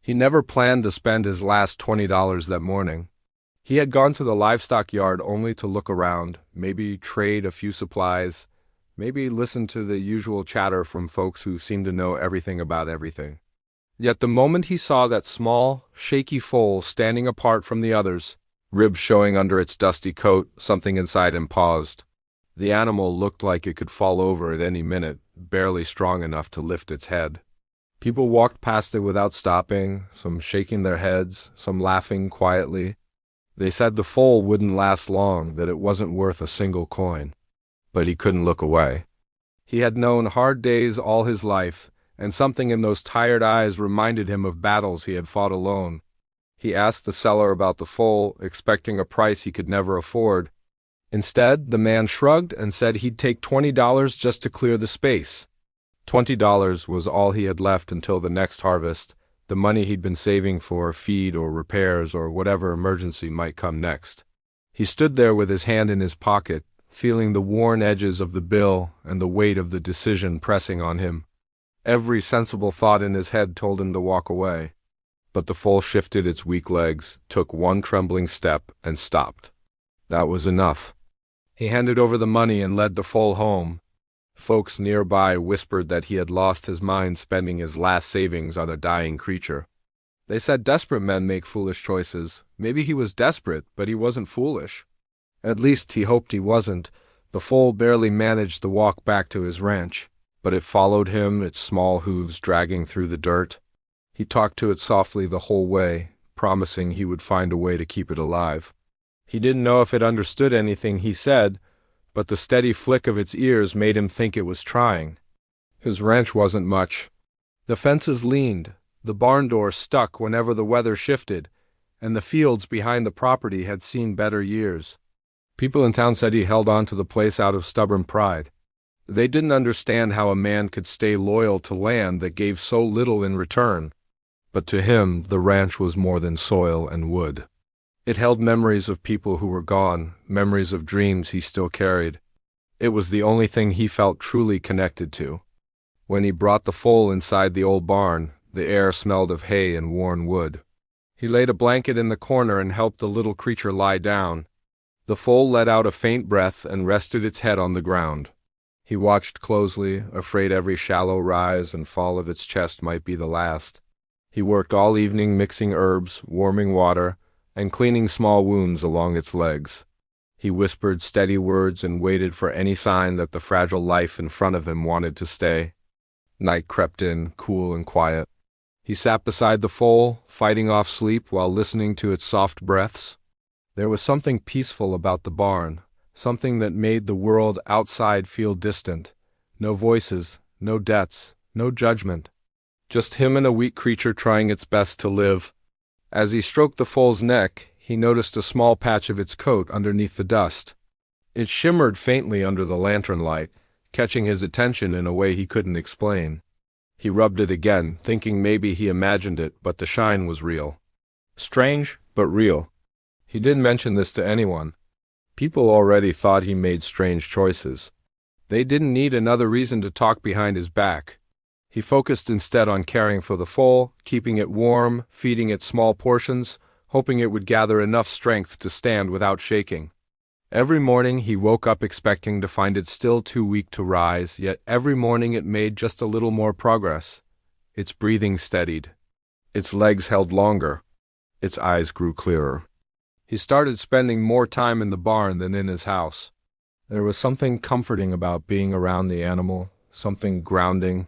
He never planned to spend his last $20 that morning. He had gone to the livestock yard only to look around, maybe trade a few supplies, maybe listen to the usual chatter from folks who seemed to know everything about everything. Yet the moment he saw that small, shaky foal standing apart from the others, ribs showing under its dusty coat, something inside him paused. The animal looked like it could fall over at any minute, barely strong enough to lift its head. People walked past it without stopping, some shaking their heads, some laughing quietly. They said the foal wouldn't last long, that it wasn't worth a single coin. But he couldn't look away. He had known hard days all his life, and something in those tired eyes reminded him of battles he had fought alone. He asked the seller about the foal, expecting a price he could never afford. Instead, the man shrugged and said he'd take $20 just to clear the space. $20 was all he had left until the next harvest, the money he'd been saving for feed or repairs or whatever emergency might come next. He stood there with his hand in his pocket, feeling the worn edges of the bill and the weight of the decision pressing on him. Every sensible thought in his head told him to walk away. But the foal shifted its weak legs, took one trembling step, and stopped. That was enough. He handed over the money and led the foal home. Folks nearby whispered that he had lost his mind spending his last savings on a dying creature. They said desperate men make foolish choices. Maybe he was desperate, but he wasn't foolish. At least he hoped he wasn't. The foal barely managed the walk back to his ranch, but it followed him, its small hooves dragging through the dirt. He talked to it softly the whole way, promising he would find a way to keep it alive. He didn't know if it understood anything he said, but the steady flick of its ears made him think it was trying. His ranch wasn't much. The fences leaned, the barn door stuck whenever the weather shifted, and the fields behind the property had seen better years. People in town said he held on to the place out of stubborn pride. They didn't understand how a man could stay loyal to land that gave so little in return. But to him, the ranch was more than soil and wood. It held memories of people who were gone, memories of dreams he still carried. It was the only thing he felt truly connected to. When he brought the foal inside the old barn, the air smelled of hay and worn wood. He laid a blanket in the corner and helped the little creature lie down. The foal let out a faint breath and rested its head on the ground. He watched closely, afraid every shallow rise and fall of its chest might be the last. He worked all evening mixing herbs, warming water, and cleaning small wounds along its legs. He whispered steady words and waited for any sign that the fragile life in front of him wanted to stay. Night crept in, cool and quiet. He sat beside the foal, fighting off sleep while listening to its soft breaths. There was something peaceful about the barn, something that made the world outside feel distant. No voices, no debts, no judgment. Just him and a weak creature trying its best to live. As he stroked the foal's neck, he noticed a small patch of its coat underneath the dust. It shimmered faintly under the lantern light, catching his attention in a way he couldn't explain. He rubbed it again, thinking maybe he imagined it, but the shine was real. Strange, but real. He didn't mention this to anyone. People already thought he made strange choices. They didn't need another reason to talk behind his back. He focused instead on caring for the foal, keeping it warm, feeding it small portions, hoping it would gather enough strength to stand without shaking. Every morning he woke up expecting to find it still too weak to rise, yet every morning it made just a little more progress. Its breathing steadied. Its legs held longer. Its eyes grew clearer. He started spending more time in the barn than in his house. There was something comforting about being around the animal, something grounding.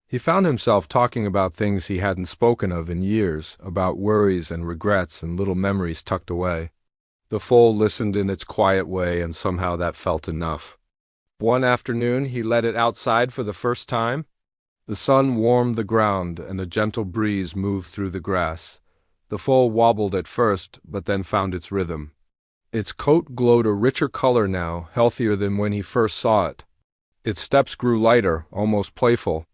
He found himself talking about things he hadn't spoken of in years, about worries and regrets and little memories tucked away. The foal listened in its quiet way, and somehow that felt enough. One afternoon he let it outside for the first time. The sun warmed the ground, and a gentle breeze moved through the grass. The foal wobbled at first, but then found its rhythm. Its coat glowed a richer color now, healthier than when he first saw it. Its steps grew lighter, almost playful.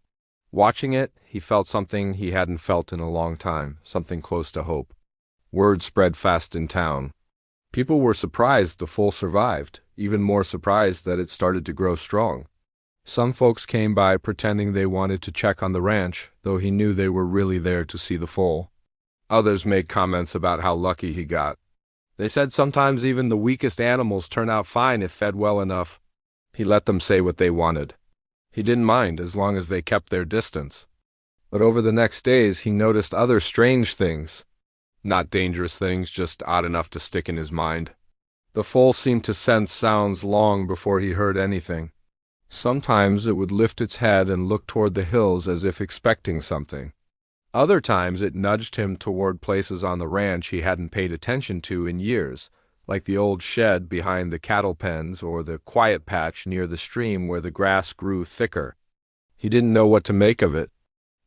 Watching it, he felt something he hadn't felt in a long time, something close to hope. Word spread fast in town. People were surprised the foal survived, even more surprised that it started to grow strong. Some folks came by pretending they wanted to check on the ranch, though he knew they were really there to see the foal. Others made comments about how lucky he got. They said sometimes even the weakest animals turn out fine if fed well enough. He let them say what they wanted. He didn't mind as long as they kept their distance. But over the next days he noticed other strange things. Not dangerous things, just odd enough to stick in his mind. The foal seemed to sense sounds long before he heard anything. Sometimes it would lift its head and look toward the hills as if expecting something. Other times it nudged him toward places on the ranch he hadn't paid attention to in years, like the old shed behind the cattle pens or the quiet patch near the stream where the grass grew thicker. He didn't know what to make of it.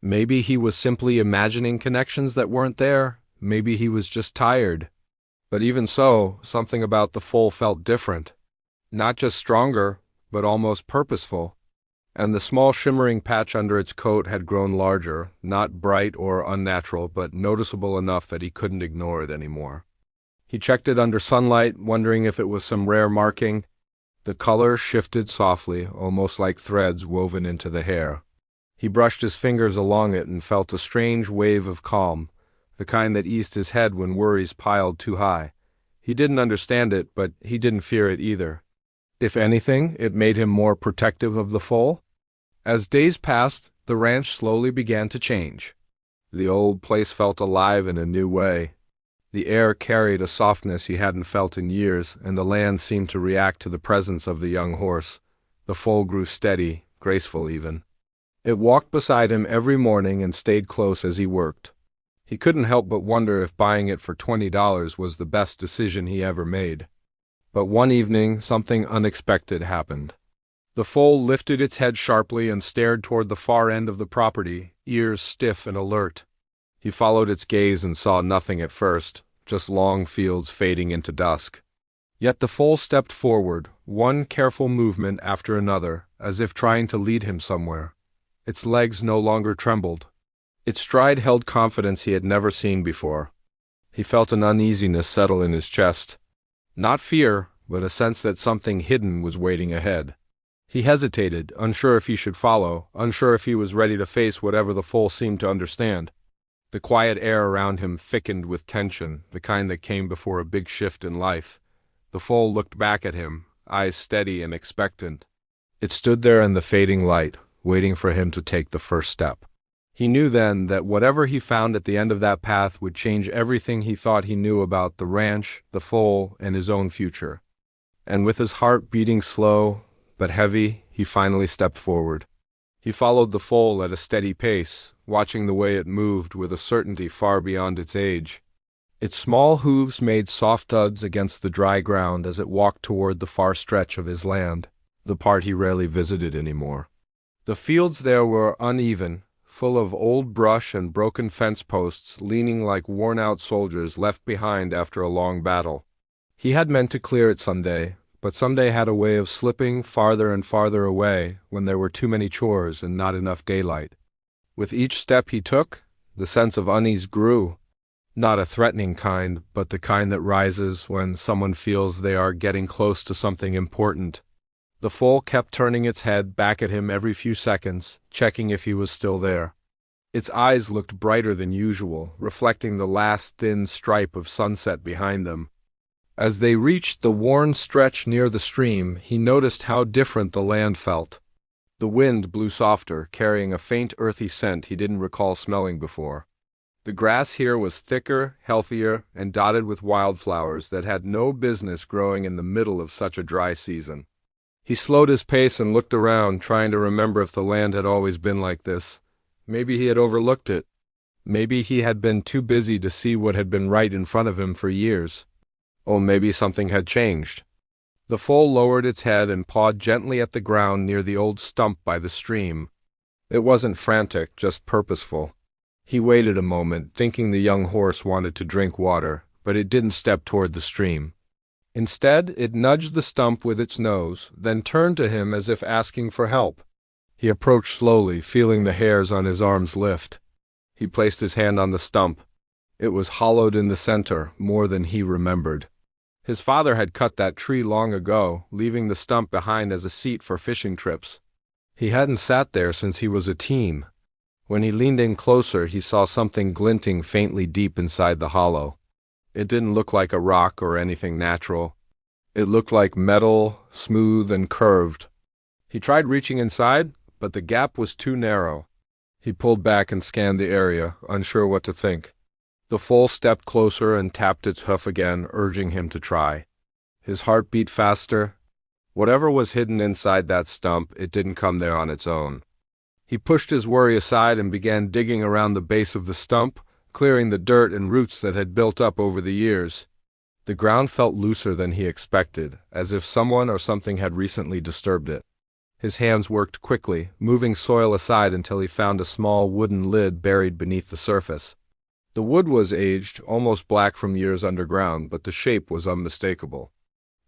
Maybe he was simply imagining connections that weren't there. Maybe he was just tired. But even so, something about the foal felt different. Not just stronger, but almost purposeful. And the small shimmering patch under its coat had grown larger, not bright or unnatural, but noticeable enough that he couldn't ignore it anymore. He checked it under sunlight, wondering if it was some rare marking. The color shifted softly, almost like threads woven into the hair. He brushed his fingers along it and felt a strange wave of calm, the kind that eased his head when worries piled too high. He didn't understand it, but he didn't fear it either. If anything, it made him more protective of the foal. As days passed, the ranch slowly began to change. The old place felt alive in a new way. The air carried a softness he hadn't felt in years, and the land seemed to react to the presence of the young horse. The foal grew steady, graceful even. It walked beside him every morning and stayed close as he worked. He couldn't help but wonder if buying it for $20 was the best decision he ever made. But one evening, something unexpected happened. The foal lifted its head sharply and stared toward the far end of the property, ears stiff and alert. He followed its gaze and saw nothing at first, just long fields fading into dusk. Yet the foal stepped forward, one careful movement after another, as if trying to lead him somewhere. Its legs no longer trembled. Its stride held confidence he had never seen before. He felt an uneasiness settle in his chest. Not fear, but a sense that something hidden was waiting ahead. He hesitated, unsure if he should follow, unsure if he was ready to face whatever the foal seemed to understand. The quiet air around him thickened with tension, the kind that came before a big shift in life. The foal looked back at him, eyes steady and expectant. It stood there in the fading light, waiting for him to take the first step. He knew then that whatever he found at the end of that path would change everything he thought he knew about the ranch, the foal, and his own future. And with his heart beating slow but heavy, he finally stepped forward. He followed the foal at a steady pace, watching the way it moved with a certainty far beyond its age. Its small hooves made soft thuds against the dry ground as it walked toward the far stretch of his land, the part he rarely visited anymore. The fields there were uneven, full of old brush and broken fence posts leaning like worn-out soldiers left behind after a long battle. He had meant to clear it someday, but someday had a way of slipping farther and farther away when there were too many chores and not enough daylight. With each step he took, the sense of unease grew, not a threatening kind, but the kind that rises when someone feels they are getting close to something important. The foal kept turning its head back at him every few seconds, checking if he was still there. Its eyes looked brighter than usual, reflecting the last thin stripe of sunset behind them. As they reached the worn stretch near the stream, he noticed how different the land felt. The wind blew softer, carrying a faint earthy scent he didn't recall smelling before. The grass here was thicker, healthier, and dotted with wildflowers that had no business growing in the middle of such a dry season. He slowed his pace and looked around, trying to remember if the land had always been like this. Maybe he had overlooked it. Maybe he had been too busy to see what had been right in front of him for years. Or maybe something had changed. The foal lowered its head and pawed gently at the ground near the old stump by the stream. It wasn't frantic, just purposeful. He waited a moment, thinking the young horse wanted to drink water, but it didn't step toward the stream. Instead, it nudged the stump with its nose, then turned to him as if asking for help. He approached slowly, feeling the hairs on his arms lift. He placed his hand on the stump. It was hollowed in the center, more than he remembered. His father had cut that tree long ago, leaving the stump behind as a seat for fishing trips. He hadn't sat there since he was a teen. When he leaned in closer, he saw something glinting faintly deep inside the hollow. It didn't look like a rock or anything natural. It looked like metal, smooth and curved. He tried reaching inside, but the gap was too narrow. He pulled back and scanned the area, unsure what to think. The foal stepped closer and tapped its hoof again, urging him to try. His heart beat faster. Whatever was hidden inside that stump, it didn't come there on its own. He pushed his worry aside and began digging around the base of the stump, clearing the dirt and roots that had built up over the years. The ground felt looser than he expected, as if someone or something had recently disturbed it. His hands worked quickly, moving soil aside until he found a small wooden lid buried beneath the surface. The wood was aged, almost black from years underground, but the shape was unmistakable.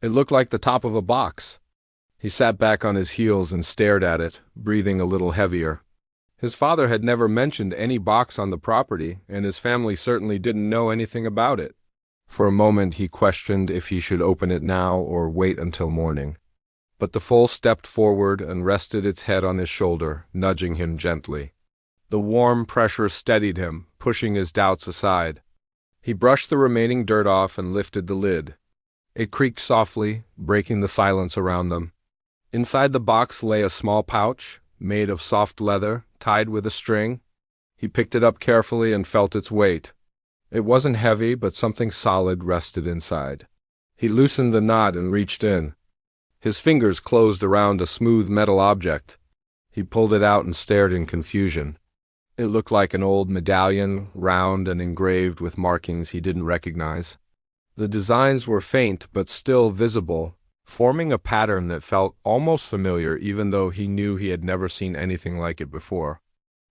It looked like the top of a box. He sat back on his heels and stared at it, breathing a little heavier. His father had never mentioned any box on the property, and his family certainly didn't know anything about it. For a moment he questioned if he should open it now or wait until morning. But the foal stepped forward and rested its head on his shoulder, nudging him gently. The warm pressure steadied him, pushing his doubts aside. He brushed the remaining dirt off and lifted the lid. It creaked softly, breaking the silence around them. Inside the box lay a small pouch, made of soft leather, tied with a string. He picked it up carefully and felt its weight. It wasn't heavy, but something solid rested inside. He loosened the knot and reached in. His fingers closed around a smooth metal object. He pulled it out and stared in confusion. It looked like an old medallion, round and engraved with markings he didn't recognize. The designs were faint but still visible, forming a pattern that felt almost familiar even though he knew he had never seen anything like it before.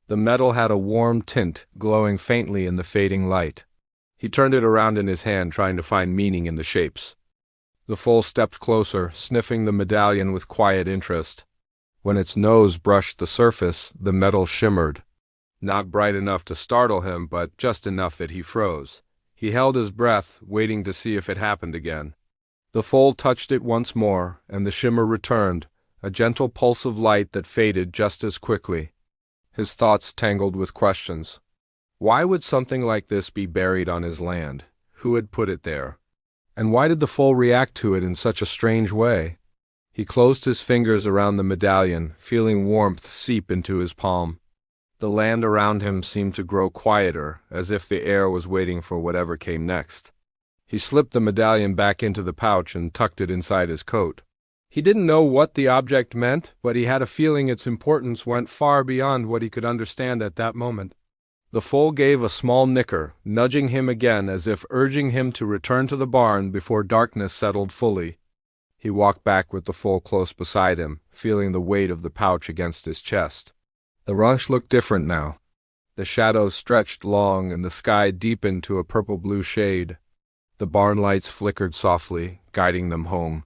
The metal had a warm tint, glowing faintly in the fading light. He turned it around in his hand, trying to find meaning in the shapes. The foal stepped closer, sniffing the medallion with quiet interest. When its nose brushed the surface, the metal shimmered. Not bright enough to startle him, but just enough that he froze. He held his breath, waiting to see if it happened again. The foal touched it once more, and the shimmer returned, a gentle pulse of light that faded just as quickly. His thoughts tangled with questions. Why would something like this be buried on his land? Who had put it there? And why did the foal react to it in such a strange way? He closed his fingers around the medallion, feeling warmth seep into his palm. The land around him seemed to grow quieter, as if the air was waiting for whatever came next. He slipped the medallion back into the pouch and tucked it inside his coat. He didn't know what the object meant, but he had a feeling its importance went far beyond what he could understand at that moment. The foal gave a small nicker, nudging him again as if urging him to return to the barn before darkness settled fully. He walked back with the foal close beside him, feeling the weight of the pouch against his chest. The ranch looked different now. The shadows stretched long and the sky deepened to a purple-blue shade. The barn lights flickered softly, guiding them home.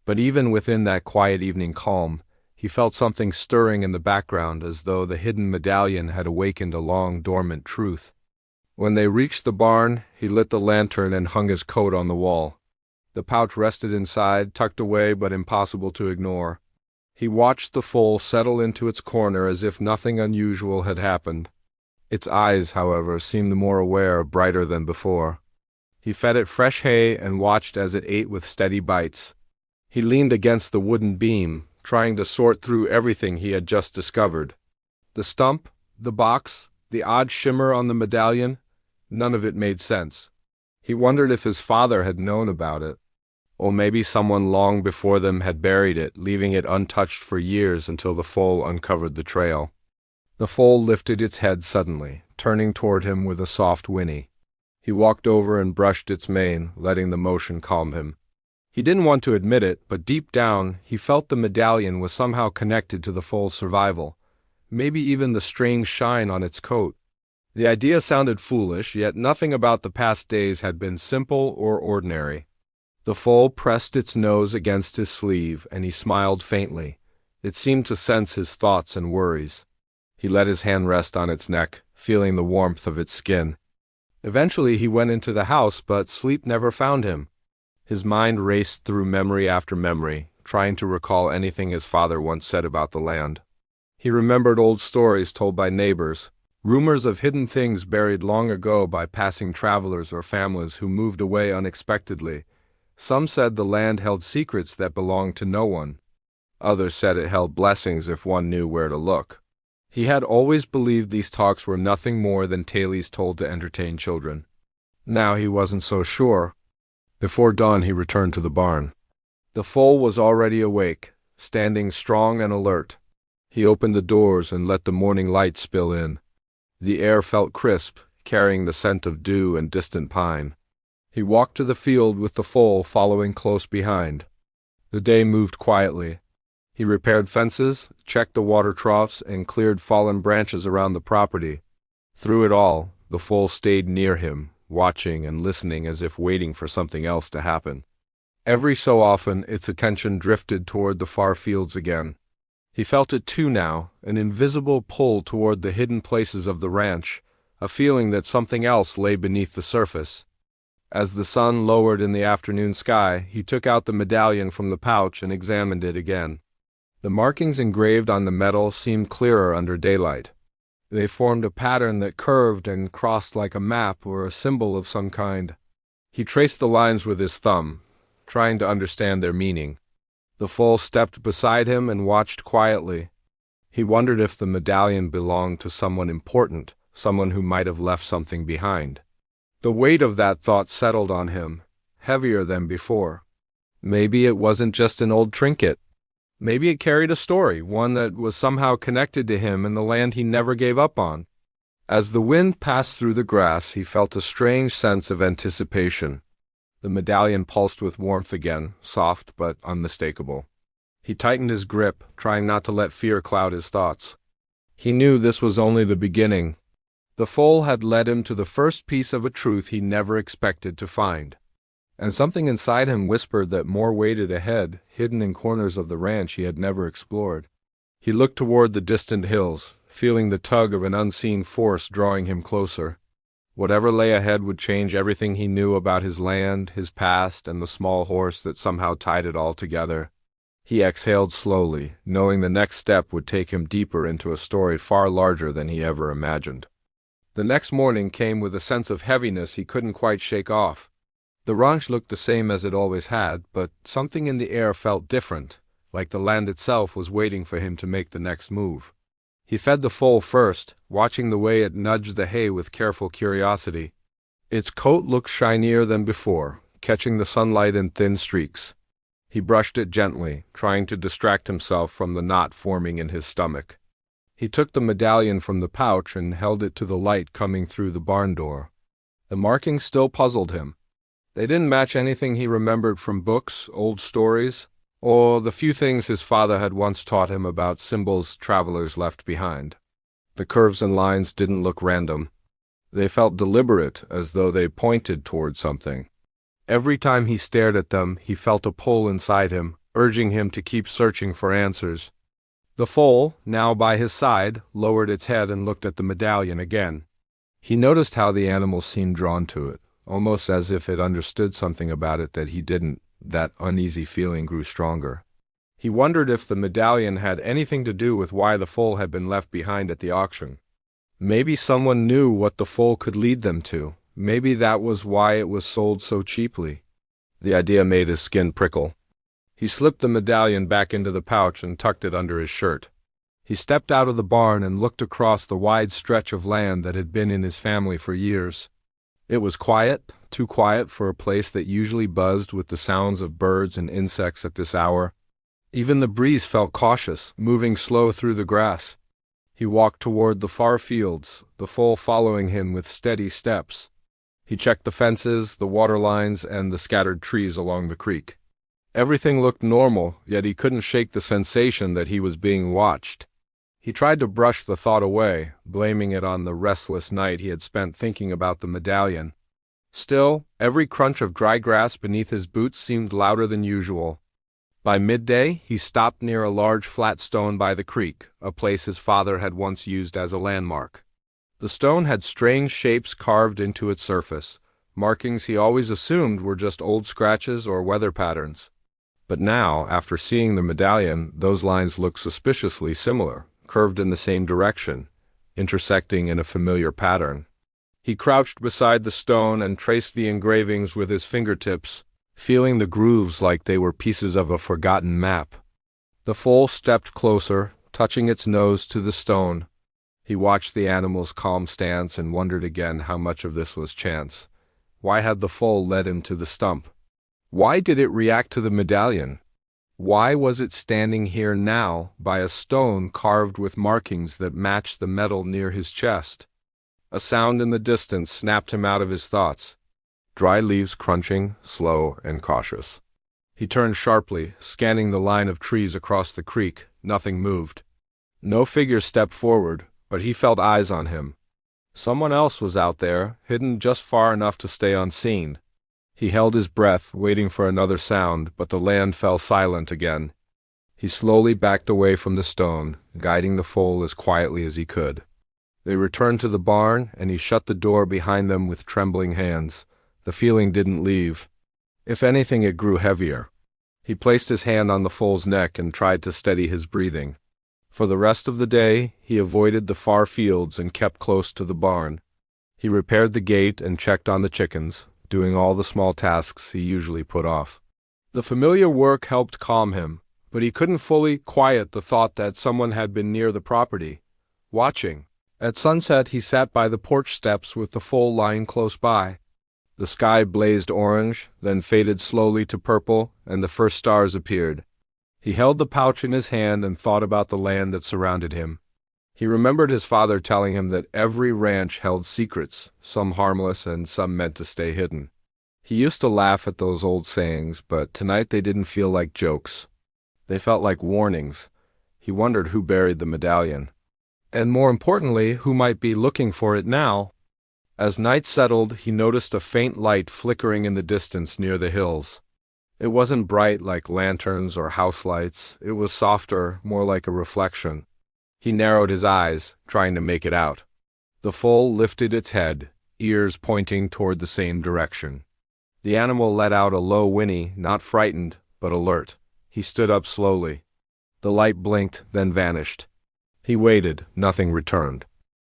But even within that quiet evening calm, he felt something stirring in the background, as though the hidden medallion had awakened a long dormant truth. When they reached the barn, he lit the lantern and hung his coat on the wall. The pouch rested inside, tucked away but impossible to ignore. He watched the foal settle into its corner as if nothing unusual had happened. Its eyes, however, seemed more aware, brighter than before. He fed it fresh hay and watched as it ate with steady bites. He leaned against the wooden beam, trying to sort through everything he had just discovered. The stump, the box, the odd shimmer on the medallion, none of it made sense. He wondered if his father had known about it. Or maybe someone long before them had buried it, leaving it untouched for years until the foal uncovered the trail. The foal lifted its head suddenly, turning toward him with a soft whinny. He walked over and brushed its mane, letting the motion calm him. He didn't want to admit it, but deep down he felt the medallion was somehow connected to the foal's survival, maybe even the strange shine on its coat. The idea sounded foolish, yet nothing about the past days had been simple or ordinary. The foal pressed its nose against his sleeve, and he smiled faintly. It seemed to sense his thoughts and worries. He let his hand rest on its neck, feeling the warmth of its skin. Eventually he went into the house, but sleep never found him. His mind raced through memory after memory, trying to recall anything his father once said about the land. He remembered old stories told by neighbors, Rumors of hidden things buried long ago by passing travelers or families who moved away unexpectedly. Some said the land held secrets that belonged to no one. Others said it held blessings if one knew where to look. He had always believed these talks were nothing more than tales told to entertain children. Now he wasn't so sure. Before dawn he returned to the barn. The foal was already awake, standing strong and alert. He opened the doors and let the morning light spill in. The air felt crisp, carrying the scent of dew and distant pine. He walked to the field with the foal following close behind. The day moved quietly. He repaired fences, checked the water troughs, and cleared fallen branches around the property. Through it all, the foal stayed near him, watching and listening as if waiting for something else to happen. Every so often, its attention drifted toward the far fields again. He felt it too now, an invisible pull toward the hidden places of the ranch, a feeling that something else lay beneath the surface. As the sun lowered in the afternoon sky, he took out the medallion from the pouch and examined it again. The markings engraved on the metal seemed clearer under daylight. They formed a pattern that curved and crossed like a map or a symbol of some kind. He traced the lines with his thumb, trying to understand their meaning. The foal stepped beside him and watched quietly. He wondered if the medallion belonged to someone important, someone who might have left something behind. The weight of that thought settled on him, heavier than before. Maybe it wasn't just an old trinket. Maybe it carried a story, one that was somehow connected to him and the land he never gave up on. As the wind passed through the grass, he felt a strange sense of anticipation. The medallion pulsed with warmth again, soft but unmistakable. He tightened his grip, trying not to let fear cloud his thoughts. He knew this was only the beginning. The foal had led him to the first piece of a truth he never expected to find. And something inside him whispered that more waited ahead, hidden in corners of the ranch he had never explored. He looked toward the distant hills, feeling the tug of an unseen force drawing him closer. Whatever lay ahead would change everything he knew about his land, his past, and the small horse that somehow tied it all together. He exhaled slowly, knowing the next step would take him deeper into a story far larger than he ever imagined. The next morning came with a sense of heaviness he couldn't quite shake off. The ranch looked the same as it always had, but something in the air felt different, like the land itself was waiting for him to make the next move. He fed the foal first, watching the way it nudged the hay with careful curiosity. Its coat looked shinier than before, catching the sunlight in thin streaks. He brushed it gently, trying to distract himself from the knot forming in his stomach. He took the medallion from the pouch and held it to the light coming through the barn door. The markings still puzzled him. They didn't match anything he remembered from books, old stories, or the few things his father had once taught him about symbols travelers left behind. The curves and lines didn't look random. They felt deliberate, as though they pointed toward something. Every time he stared at them, he felt a pull inside him, urging him to keep searching for answers. The foal, now by his side, lowered its head and looked at the medallion again. He noticed how the animal seemed drawn to it, almost as if it understood something about it that he didn't. That uneasy feeling grew stronger. He wondered if the medallion had anything to do with why the foal had been left behind at the auction. Maybe someone knew what the foal could lead them to. Maybe that was why it was sold so cheaply. The idea made his skin prickle. He slipped the medallion back into the pouch and tucked it under his shirt. He stepped out of the barn and looked across the wide stretch of land that had been in his family for years. It was quiet, too quiet for a place that usually buzzed with the sounds of birds and insects at this hour. Even the breeze felt cautious, moving slow through the grass. He walked toward the far fields, the foal following him with steady steps. He checked the fences, the water lines, and the scattered trees along the creek. Everything looked normal, yet he couldn't shake the sensation that he was being watched. He tried to brush the thought away, blaming it on the restless night he had spent thinking about the medallion. Still, every crunch of dry grass beneath his boots seemed louder than usual. By midday, he stopped near a large flat stone by the creek, a place his father had once used as a landmark. The stone had strange shapes carved into its surface, markings he always assumed were just old scratches or weather patterns. But now, after seeing the medallion, those lines looked suspiciously similar, curved in the same direction. intersecting in a familiar pattern. He crouched beside the stone and traced the engravings with his fingertips, feeling the grooves like they were pieces of a forgotten map. The foal stepped closer, touching its nose to the stone. He watched the animal's calm stance and wondered again how much of this was chance. Why had the foal led him to the stump? Why did it react to the medallion? Why was it standing here now by a stone carved with markings that matched the metal near his chest? A sound in the distance snapped him out of his thoughts. Dry leaves crunching, slow and cautious. He turned sharply, scanning the line of trees across the creek. Nothing moved. No figure stepped forward, but he felt eyes on him. Someone else was out there, hidden just far enough to stay unseen. He held his breath, waiting for another sound, but the land fell silent again. He slowly backed away from the stone, guiding the foal as quietly as he could. They returned to the barn, and he shut the door behind them with trembling hands. The feeling didn't leave. If anything, it grew heavier. He placed his hand on the foal's neck and tried to steady his breathing. For the rest of the day, he avoided the far fields and kept close to the barn. He repaired the gate and checked on the chickens, doing all the small tasks he usually put off. The familiar work helped calm him, but he couldn't fully quiet the thought that someone had been near the property, watching. At sunset, he sat by the porch steps with the foal lying close by. The sky blazed orange, then faded slowly to purple, and the first stars appeared. He held the pouch in his hand and thought about the land that surrounded him. He remembered his father telling him that every ranch held secrets, some harmless and some meant to stay hidden. He used to laugh at those old sayings, but tonight they didn't feel like jokes. They felt like warnings. He wondered who buried the medallion. And more importantly, who might be looking for it now. As night settled, he noticed a faint light flickering in the distance near the hills. It wasn't bright like lanterns or house lights. It was softer, more like a reflection. He narrowed his eyes, trying to make it out. The foal lifted its head, ears pointing toward the same direction. The animal let out a low whinny, not frightened, but alert. He stood up slowly. The light blinked, then vanished. He waited. Nothing returned.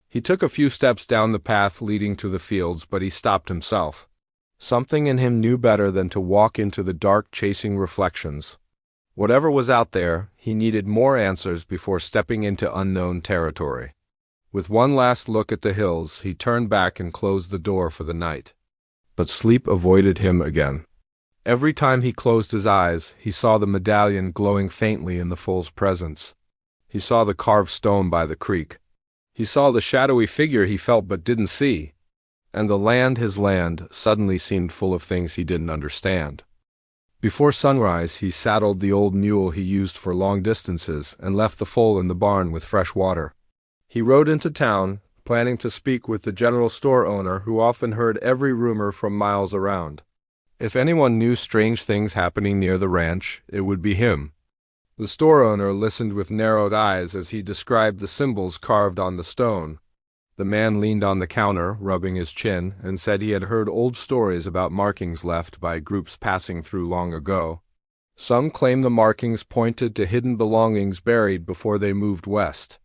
He took a few steps down the path leading to the fields, but he stopped himself. Something in him knew better than to walk into the dark chasing reflections. Whatever was out there, he needed more answers before stepping into unknown territory. With one last look at the hills, he turned back and closed the door for the night. But sleep avoided him again. Every time he closed his eyes, he saw the medallion glowing faintly in the foal's presence. He saw the carved stone by the creek. He saw the shadowy figure he felt but didn't see. And the land, his land, suddenly seemed full of things he didn't understand. Before sunrise, he saddled the old mule he used for long distances and left the foal in the barn with fresh water. He rode into town, planning to speak with the general store owner who often heard every rumor from miles around. If anyone knew strange things happening near the ranch, it would be him. The store owner listened with narrowed eyes as he described the symbols carved on the stone. The man leaned on the counter, rubbing his chin, and said he had heard old stories about markings left by groups passing through long ago. Some claimed the markings pointed to hidden belongings buried before they moved west.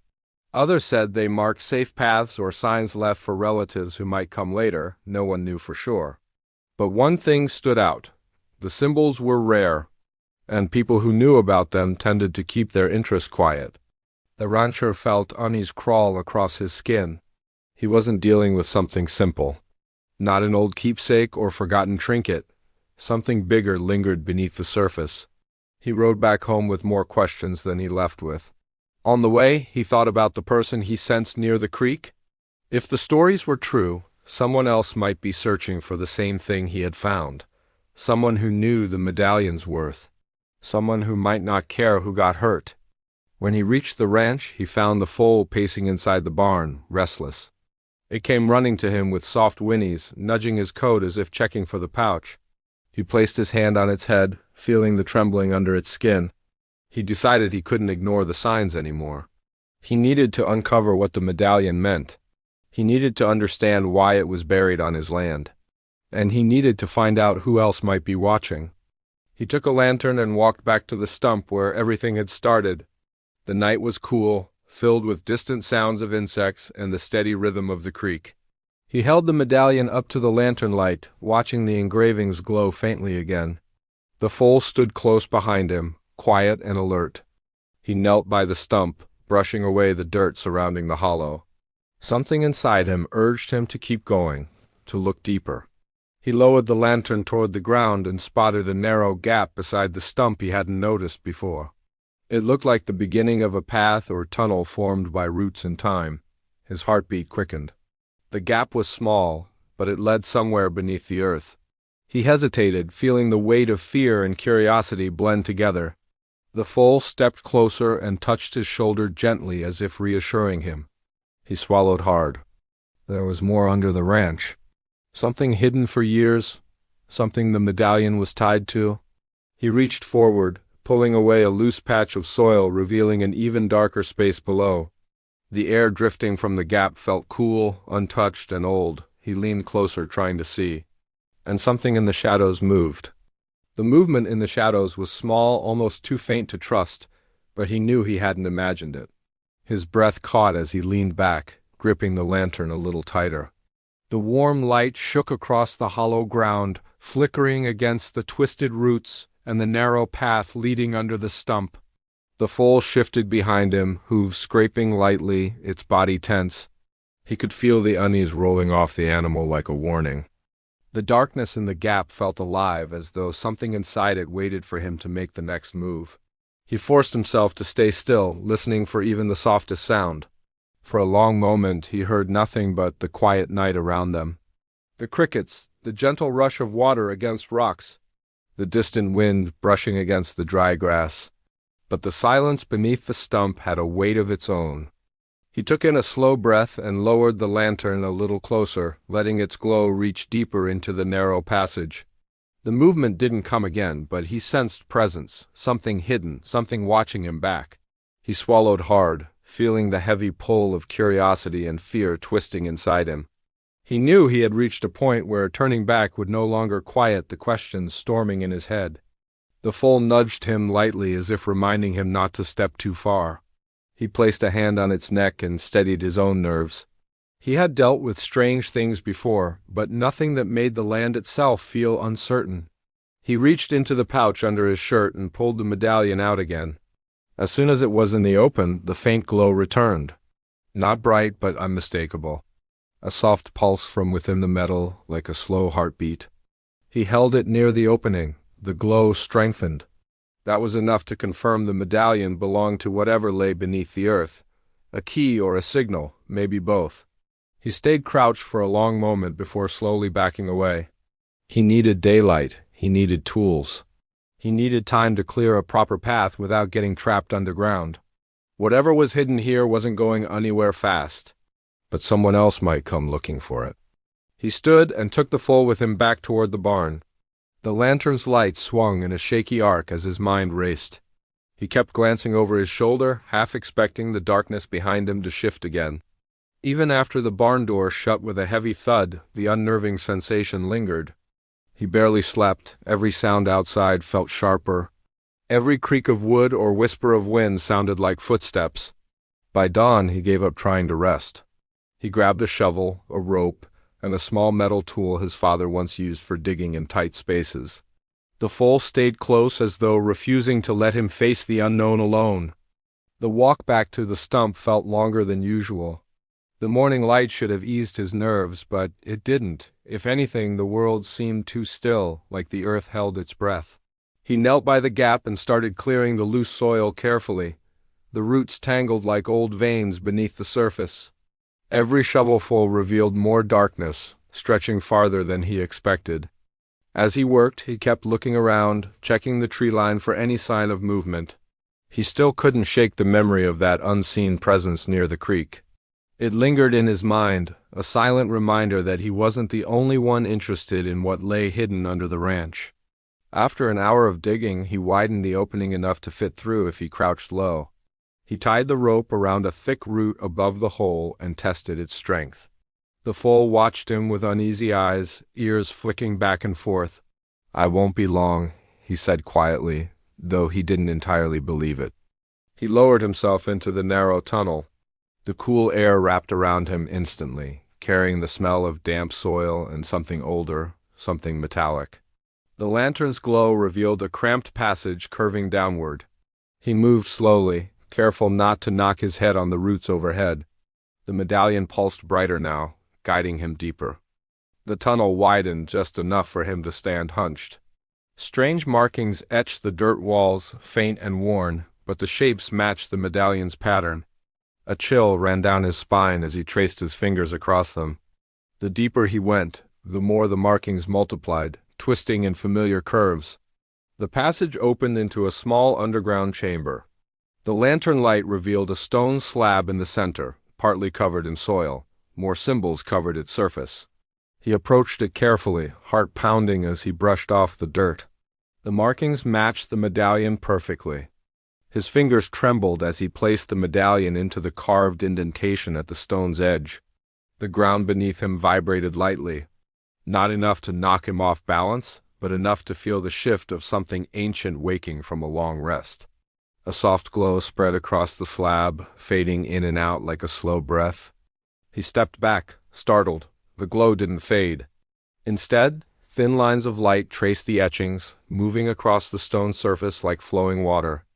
Others said they marked safe paths or signs left for relatives who might come later. No one knew for sure. But one thing stood out. The symbols were rare, and people who knew about them tended to keep their interest quiet. The rancher felt unease crawl across his skin. He wasn't dealing with something simple. Not an old keepsake or forgotten trinket. Something bigger lingered beneath the surface. He rode back home with more questions than he left with. On the way, he thought about the person he sensed near the creek. If the stories were true, someone else might be searching for the same thing he had found. Someone who knew the medallion's worth. Someone who might not care who got hurt. When he reached the ranch, he found the foal pacing inside the barn, restless. It came running to him with soft whinnies, nudging his coat as if checking for the pouch. He placed his hand on its head, feeling the trembling under its skin. He decided he couldn't ignore the signs anymore. He needed to uncover what the medallion meant. He needed to understand why it was buried on his land. And he needed to find out who else might be watching. He took a lantern and walked back to the stump where everything had started. The night was cool, filled with distant sounds of insects and the steady rhythm of the creek. He held the medallion up to the lantern light, watching the engravings glow faintly again. The foal stood close behind him, quiet and alert. He knelt by the stump, brushing away the dirt surrounding the hollow. Something inside him urged him to keep going, to look deeper. He lowered the lantern toward the ground and spotted a narrow gap beside the stump he hadn't noticed before. It looked like the beginning of a path or tunnel formed by roots in time. His heartbeat quickened. The gap was small, but it led somewhere beneath the earth. He hesitated, feeling the weight of fear and curiosity blend together. The foal stepped closer and touched his shoulder gently as if reassuring him. He swallowed hard. There was more under the ranch. Something hidden for years, something the medallion was tied to. He reached forward, pulling away a loose patch of soil, revealing an even darker space below. The air drifting from the gap felt cool, untouched, and old. He leaned closer, trying to see. And something in the shadows moved. The movement in the shadows was small, almost too faint to trust, but he knew he hadn't imagined it. His breath caught as he leaned back, gripping the lantern a little tighter. The warm light shook across the hollow ground, flickering against the twisted roots and the narrow path leading under the stump. The foal shifted behind him, hooves scraping lightly, its body tense. He could feel the unease rolling off the animal like a warning. The darkness in the gap felt alive, as though something inside it waited for him to make the next move. He forced himself to stay still, listening for even the softest sound. For a long moment he heard nothing but the quiet night around them. The crickets, the gentle rush of water against rocks, the distant wind brushing against the dry grass. But the silence beneath the stump had a weight of its own. He took in a slow breath and lowered the lantern a little closer, letting its glow reach deeper into the narrow passage. The movement didn't come again, but he sensed presence, something hidden, something watching him back. He swallowed hard, feeling the heavy pull of curiosity and fear twisting inside him. He knew he had reached a point where turning back would no longer quiet the questions storming in his head. The foal nudged him lightly as if reminding him not to step too far. He placed a hand on its neck and steadied his own nerves. He had dealt with strange things before, but nothing that made the land itself feel uncertain. He reached into the pouch under his shirt and pulled the medallion out again. As soon as it was in the open, the faint glow returned. Not bright, but unmistakable. A soft pulse from within the metal, like a slow heartbeat. He held it near the opening. The glow strengthened. That was enough to confirm the medallion belonged to whatever lay beneath the earth. A key or a signal, maybe both. He stayed crouched for a long moment before slowly backing away. He needed daylight. He needed tools. He needed time to clear a proper path without getting trapped underground. Whatever was hidden here wasn't going anywhere fast, but someone else might come looking for it. He stood and took the foal with him back toward the barn. The lantern's light swung in a shaky arc as his mind raced. He kept glancing over his shoulder, half expecting the darkness behind him to shift again. Even after the barn door shut with a heavy thud, the unnerving sensation lingered. He barely slept. Every sound outside felt sharper. Every creak of wood or whisper of wind sounded like footsteps. By dawn, he gave up trying to rest. He grabbed a shovel, a rope, and a small metal tool his father once used for digging in tight spaces. The foal stayed close as though refusing to let him face the unknown alone. The walk back to the stump felt longer than usual. The morning light should have eased his nerves, but it didn't. If anything, the world seemed too still, like the earth held its breath. He knelt by the gap and started clearing the loose soil carefully. The roots tangled like old veins beneath the surface. Every shovelful revealed more darkness, stretching farther than he expected. As he worked, he kept looking around, checking the tree line for any sign of movement. He still couldn't shake the memory of that unseen presence near the creek. It lingered in his mind, a silent reminder that he wasn't the only one interested in what lay hidden under the ranch. After an hour of digging, he widened the opening enough to fit through if he crouched low. He tied the rope around a thick root above the hole and tested its strength. The foal watched him with uneasy eyes, ears flicking back and forth. "I won't be long," he said quietly, though he didn't entirely believe it. He lowered himself into the narrow tunnel. The cool air wrapped around him instantly, carrying the smell of damp soil and something older, something metallic. The lantern's glow revealed a cramped passage curving downward. He moved slowly, careful not to knock his head on the roots overhead. The medallion pulsed brighter now, guiding him deeper. The tunnel widened just enough for him to stand hunched. Strange markings etched the dirt walls, faint and worn, but the shapes matched the medallion's pattern. A chill ran down his spine as he traced his fingers across them. The deeper he went, the more the markings multiplied, twisting in familiar curves. The passage opened into a small underground chamber. The lantern light revealed a stone slab in the center, partly covered in soil. More symbols covered its surface. He approached it carefully, heart pounding as he brushed off the dirt. The markings matched the medallion perfectly. His fingers trembled as he placed the medallion into the carved indentation at the stone's edge. The ground beneath him vibrated lightly, not enough to knock him off balance, but enough to feel the shift of something ancient waking from a long rest. A soft glow spread across the slab, fading in and out like a slow breath. He stepped back, startled. The glow didn't fade. Instead, thin lines of light traced the etchings, moving across the stone surface like flowing water.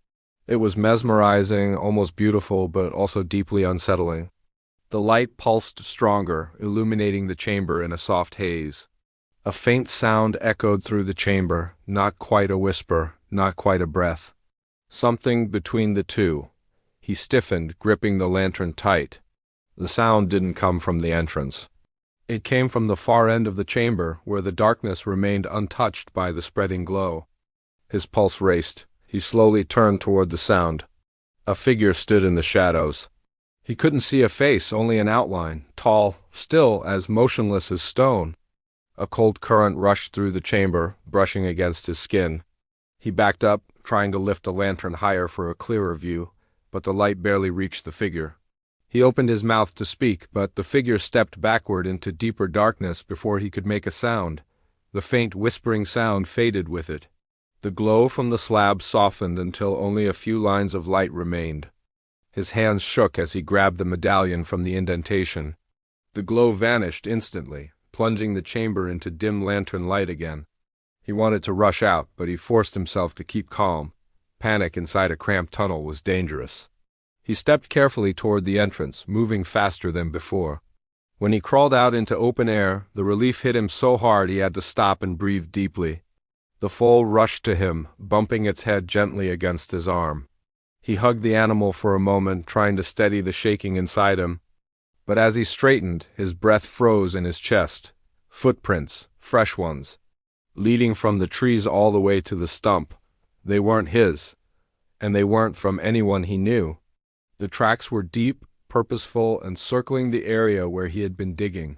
It was mesmerizing, almost beautiful, but also deeply unsettling. The light pulsed stronger, illuminating the chamber in a soft haze. A faint sound echoed through the chamber, not quite a whisper, not quite a breath. Something between the two. He stiffened, gripping the lantern tight. The sound didn't come from the entrance. It came from the far end of the chamber, where the darkness remained untouched by the spreading glow. His pulse raced. He slowly turned toward the sound. A figure stood in the shadows. He couldn't see a face, only an outline, tall, still, as motionless as stone. A cold current rushed through the chamber, brushing against his skin. He backed up, trying to lift the lantern higher for a clearer view, but the light barely reached the figure. He opened his mouth to speak, but the figure stepped backward into deeper darkness before he could make a sound. The faint whispering sound faded with it. The glow from the slab softened until only a few lines of light remained. His hands shook as he grabbed the medallion from the indentation. The glow vanished instantly, plunging the chamber into dim lantern light again. He wanted to rush out, but he forced himself to keep calm. Panic inside a cramped tunnel was dangerous. He stepped carefully toward the entrance, moving faster than before. When he crawled out into open air, the relief hit him so hard he had to stop and breathe deeply. The foal rushed to him, bumping its head gently against his arm. He hugged the animal for a moment, trying to steady the shaking inside him. But as he straightened, his breath froze in his chest. Footprints, fresh ones, leading from the trees all the way to the stump. They weren't his, and they weren't from anyone he knew. The tracks were deep, purposeful, and circling the area where he had been digging.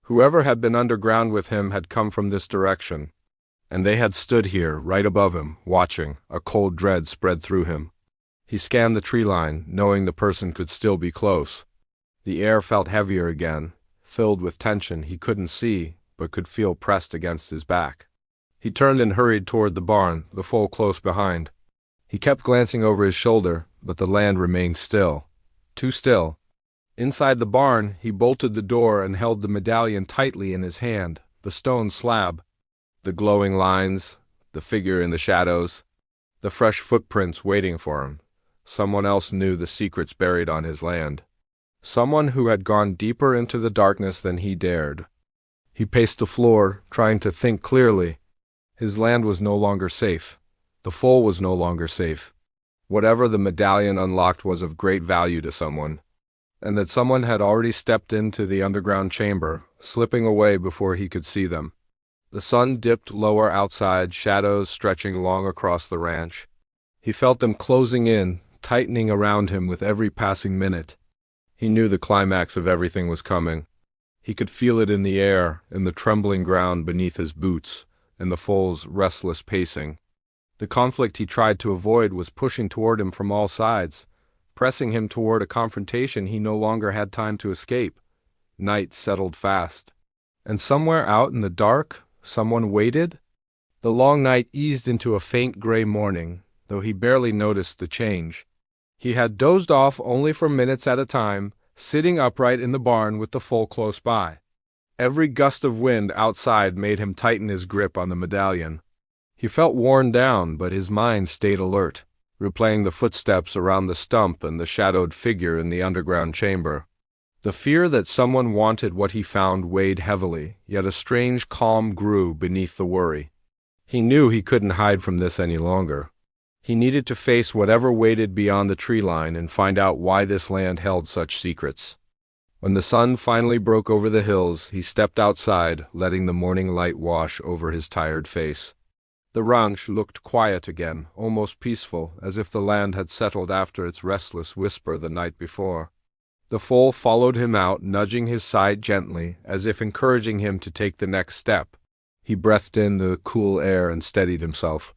Whoever had been underground with him had come from this direction, and they had stood here, right above him, watching. A cold dread spread through him. He scanned the tree line, knowing the person could still be close. The air felt heavier again, filled with tension he couldn't see, but could feel pressed against his back. He turned and hurried toward the barn, the foal close behind. He kept glancing over his shoulder, but the land remained still. Too still. Inside the barn, he bolted the door and held the medallion tightly in his hand, the stone slab. The glowing lines, the figure in the shadows, the fresh footprints waiting for him. Someone else knew the secrets buried on his land. Someone who had gone deeper into the darkness than he dared. He paced the floor, trying to think clearly. His land was no longer safe. The foal was no longer safe. Whatever the medallion unlocked was of great value to someone, and that someone had already stepped into the underground chamber, slipping away before he could see them. The sun dipped lower outside, shadows stretching long across the ranch. He felt them closing in, tightening around him with every passing minute. He knew the climax of everything was coming. He could feel it in the air, in the trembling ground beneath his boots, in the foal's restless pacing. The conflict he tried to avoid was pushing toward him from all sides, pressing him toward a confrontation he no longer had time to escape. Night settled fast. And somewhere out in the dark, someone waited? The long night eased into a faint gray morning, though he barely noticed the change. He had dozed off only for minutes at a time, sitting upright in the barn with the foal close by. Every gust of wind outside made him tighten his grip on the medallion. He felt worn down, but his mind stayed alert, replaying the footsteps around the stump and the shadowed figure in the underground chamber. The fear that someone wanted what he found weighed heavily, yet a strange calm grew beneath the worry. He knew he couldn't hide from this any longer. He needed to face whatever waited beyond the tree line and find out why this land held such secrets. When the sun finally broke over the hills, he stepped outside, letting the morning light wash over his tired face. The ranch looked quiet again, almost peaceful, as if the land had settled after its restless whisper the night before. The foal followed him out, nudging his side gently, as if encouraging him to take the next step. He breathed in the cool air and steadied himself.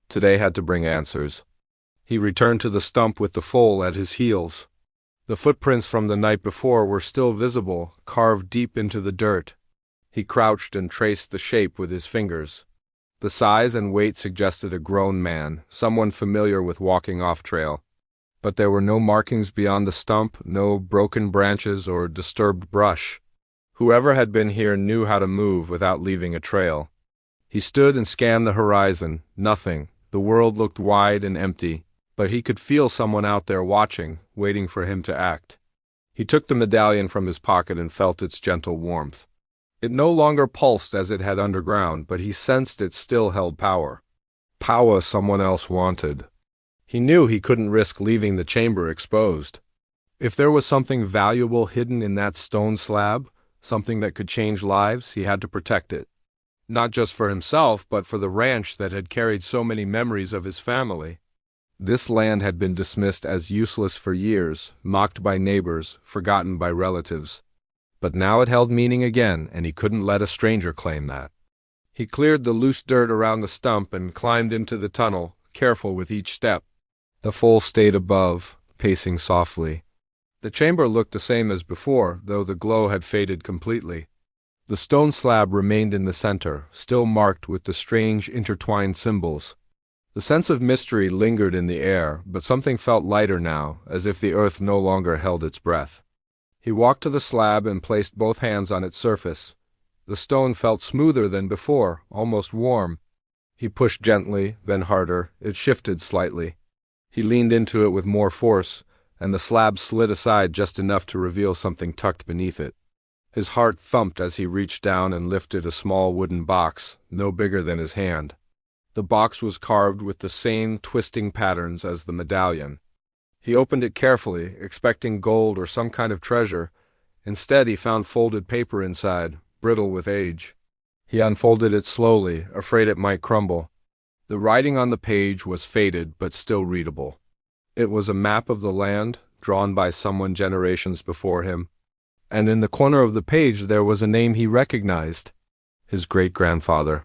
Today had to bring answers. He returned to the stump with the foal at his heels. The footprints from the night before were still visible, carved deep into the dirt. He crouched and traced the shape with his fingers. The size and weight suggested a grown man, someone familiar with walking off-trail. But there were no markings beyond the stump, no broken branches or disturbed brush. Whoever had been here knew how to move without leaving a trail. He stood and scanned the horizon. Nothing. The world looked wide and empty, but he could feel someone out there watching, waiting for him to act. He took the medallion from his pocket and felt its gentle warmth. It no longer pulsed as it had underground, but he sensed it still held power. Power someone else wanted. He knew he couldn't risk leaving the chamber exposed. If there was something valuable hidden in that stone slab, something that could change lives, he had to protect it. Not just for himself, but for the ranch that had carried so many memories of his family. This land had been dismissed as useless for years, mocked by neighbors, forgotten by relatives. But now it held meaning again, and he couldn't let a stranger claim that. He cleared the loose dirt around the stump and climbed into the tunnel, careful with each step. The foal stayed above, pacing softly. The chamber looked the same as before, though the glow had faded completely. The stone slab remained in the center, still marked with the strange intertwined symbols. The sense of mystery lingered in the air, but something felt lighter now, as if the earth no longer held its breath. He walked to the slab and placed both hands on its surface. The stone felt smoother than before, almost warm. He pushed gently, then harder. It shifted slightly. He leaned into it with more force, and the slab slid aside just enough to reveal something tucked beneath it. His heart thumped as he reached down and lifted a small wooden box, no bigger than his hand. The box was carved with the same twisting patterns as the medallion. He opened it carefully, expecting gold or some kind of treasure. Instead, he found folded paper inside, brittle with age. He unfolded it slowly, afraid it might crumble. The writing on the page was faded but still readable. It was a map of the land, drawn by someone generations before him. And in the corner of the page there was a name he recognized: his great-grandfather.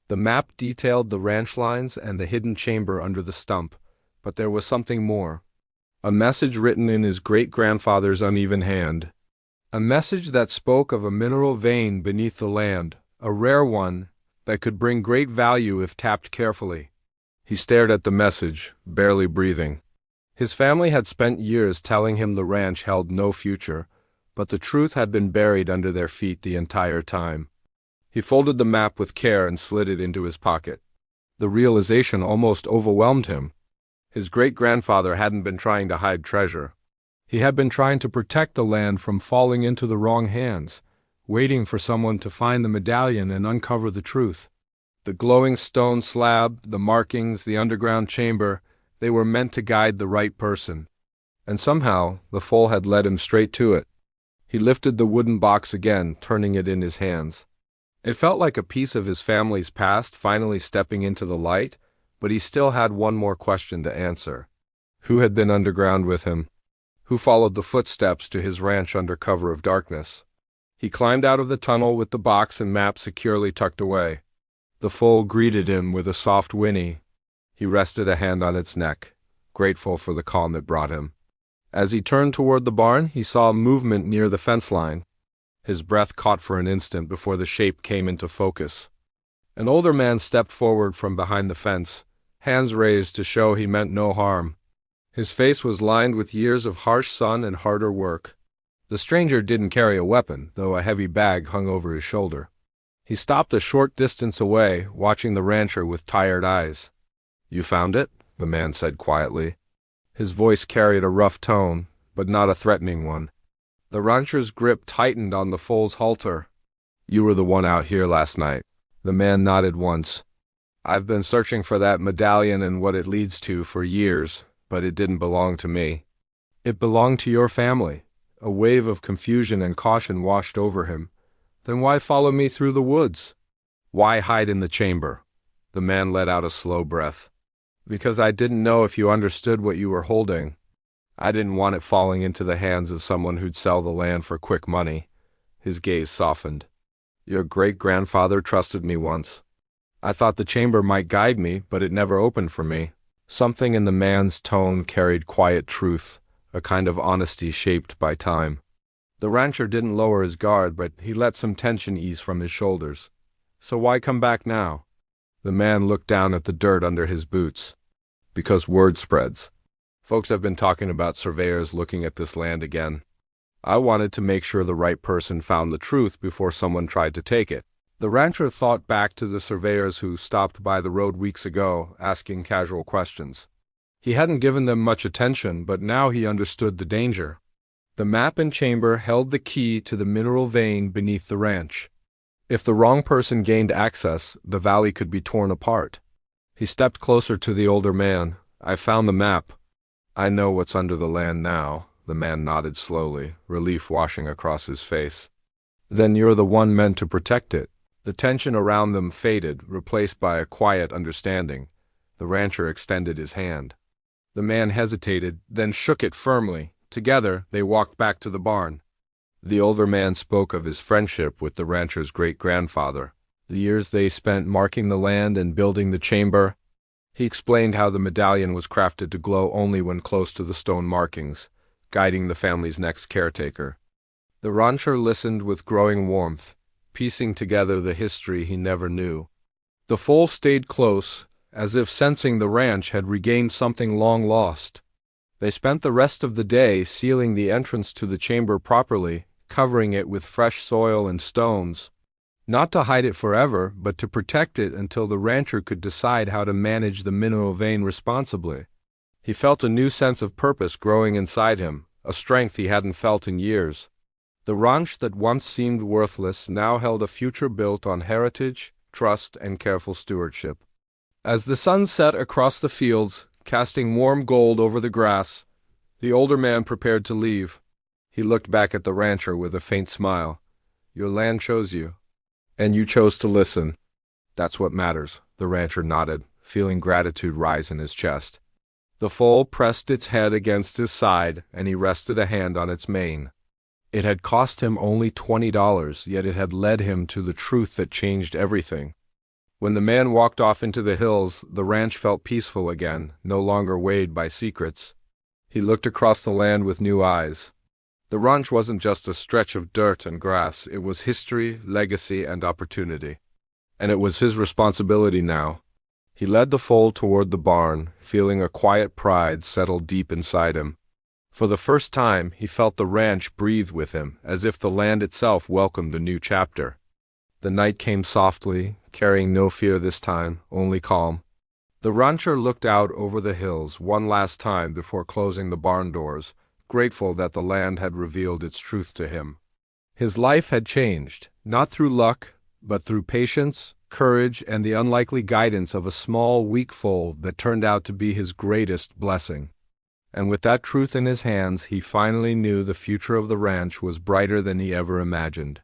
The map detailed the ranch lines and the hidden chamber under the stump, but there was something more. A message written in his great-grandfather's uneven hand. A message that spoke of a mineral vein beneath the land, a rare one that could bring great value if tapped carefully. He stared at the message, barely breathing. His family had spent years telling him the ranch held no future, but the truth had been buried under their feet the entire time. He folded the map with care and slid it into his pocket. The realization almost overwhelmed him. His great-grandfather hadn't been trying to hide treasure. He had been trying to protect the land from falling into the wrong hands, waiting for someone to find the medallion and uncover the truth. The glowing stone slab, the markings, the underground chamber, they were meant to guide the right person. And somehow, the foal had led him straight to it. He lifted the wooden box again, turning it in his hands. It felt like a piece of his family's past finally stepping into the light, but he still had one more question to answer. Who had been underground with him? Who followed the footsteps to his ranch under cover of darkness? He climbed out of the tunnel with the box and map securely tucked away. The foal greeted him with a soft whinny. He rested a hand on its neck, grateful for the calm it brought him. As he turned toward the barn, he saw movement near the fence line. His breath caught for an instant before the shape came into focus. An older man stepped forward from behind the fence, hands raised to show he meant no harm. His face was lined with years of harsh sun and harder work. The stranger didn't carry a weapon, though a heavy bag hung over his shoulder. He stopped a short distance away, watching the rancher with tired eyes. "You found it?" the man said quietly. His voice carried a rough tone, but not a threatening one. The rancher's grip tightened on the foal's halter. "You were the one out here last night." The man nodded once. "I've been searching for that medallion and what it leads to for years, but it didn't belong to me. It belonged to your family." A wave of confusion and caution washed over him. "Then why follow me through the woods? Why hide in the chamber?" The man let out a slow breath. "Because I didn't know if you understood what you were holding. I didn't want it falling into the hands of someone who'd sell the land for quick money." His gaze softened. "Your great-grandfather trusted me once. I thought the chamber might guide me, but it never opened for me." Something in the man's tone carried quiet truth, a kind of honesty shaped by time. The rancher didn't lower his guard, but he let some tension ease from his shoulders. "So why come back now?" The man looked down at the dirt under his boots. "Because word spreads. Folks have been talking about surveyors looking at this land again. I wanted to make sure the right person found the truth before someone tried to take it." The rancher thought back to the surveyors who stopped by the road weeks ago, asking casual questions. He hadn't given them much attention, but now he understood the danger. The map and chamber held the key to the mineral vein beneath the ranch. If the wrong person gained access, the valley could be torn apart. He stepped closer to the older man. "I found the map. I know what's under the land now." The man nodded slowly, relief washing across his face. "Then you're the one meant to protect it." The tension around them faded, replaced by a quiet understanding. The rancher extended his hand. The man hesitated, then shook it firmly. Together, they walked back to the barn. The older man spoke of his friendship with the rancher's great-grandfather, the years they spent marking the land and building the chamber. He explained how the medallion was crafted to glow only when close to the stone markings, guiding the family's next caretaker. The rancher listened with growing warmth, piecing together the history he never knew. The foal stayed close, as if sensing the ranch had regained something long lost. They spent the rest of the day sealing the entrance to the chamber properly, covering it with fresh soil and stones. Not to hide it forever, but to protect it until the rancher could decide how to manage the mineral vein responsibly. He felt a new sense of purpose growing inside him, a strength he hadn't felt in years. The ranch that once seemed worthless now held a future built on heritage, trust, and careful stewardship. As the sun set across the fields, casting warm gold over the grass, the older man prepared to leave. He looked back at the rancher with a faint smile. "Your land chose you, and you chose to listen. That's what matters." The rancher nodded, feeling gratitude rise in his chest. The foal pressed its head against his side, and he rested a hand on its mane. It had cost him only $20, yet it had led him to the truth that changed everything. When the man walked off into the hills, the ranch felt peaceful again, no longer weighed by secrets. He looked across the land with new eyes. The ranch wasn't just a stretch of dirt and grass, it was history, legacy, and opportunity. And it was his responsibility now. He led the foal toward the barn, feeling a quiet pride settle deep inside him. For the first time, he felt the ranch breathe with him, as if the land itself welcomed a new chapter. The night came softly, carrying no fear this time, only calm. The rancher looked out over the hills one last time before closing the barn doors, grateful that the land had revealed its truth to him. His life had changed, not through luck, but through patience, courage, and the unlikely guidance of a small, weak foal that turned out to be his greatest blessing. And with that truth in his hands, he finally knew the future of the ranch was brighter than he ever imagined.